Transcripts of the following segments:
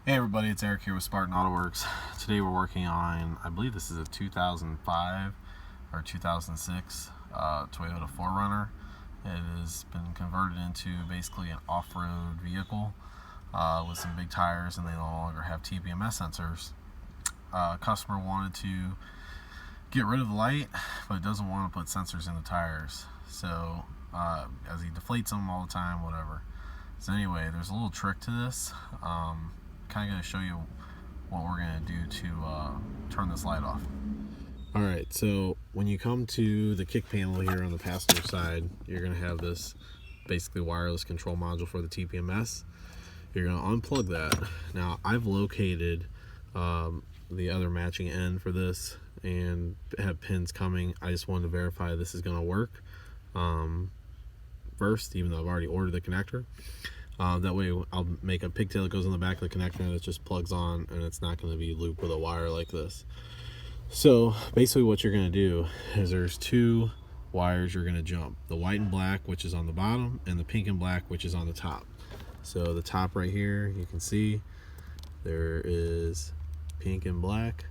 Hey everybody, it's Eric here with Spartan Auto Works. Today we're working on, I believe this is a 2005 or 2006 Toyota 4Runner. It has been converted into basically an off-road vehicle with some big tires, and they no longer have TPMS sensors. Customer wanted to get rid of the light, but doesn't want to put sensors in the tires. So as he deflates them all the time, whatever. So anyway, there's a little trick to this. Kind of going to show you what we're going to do to turn this light off. Alright, so when you come to the kick panel here on the passenger side, you're going to have this basically wireless control module for the TPMS. You're going to unplug that. Now, I've located the other matching end for this and have pins coming. I just wanted to verify this is going to work first, even though I've already ordered the connector. That way I'll make a pigtail that goes in the back of the connector and it just plugs on, and it's not going to be looped with a wire like this. So basically what you're going to do is there's two wires you're going to jump. The white and black, which is on the bottom, and the pink and black, which is on the top. So the top right here, you can see there is pink and black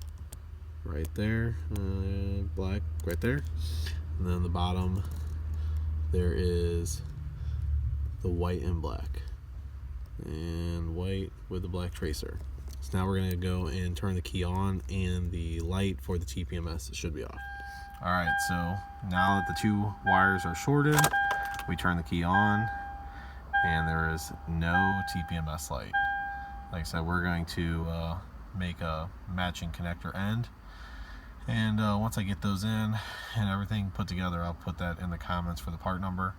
right there, black right there. And then the bottom, there is the white and black, and white with the black tracer. So now we're going to go and turn the key on, and the light for the TPMS should be off. Alright, so now that the two wires are shorted, we turn the key on, and there is no TPMS light. Like I said, we're going to make a matching connector end, and once I get those in and everything put together, I'll put that in the comments for the part number,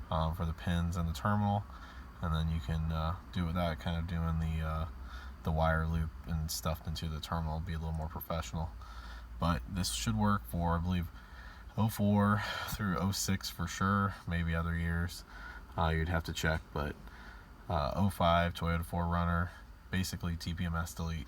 for the pins and the terminal, and then you can do it without kind of doing the wire loop and stuffed into the terminal. It'll be a little more professional, but this should work for, I believe, 04 through 06 for sure. Maybe other years you'd have to check, but 05 Toyota 4Runner, basically TPMS delete.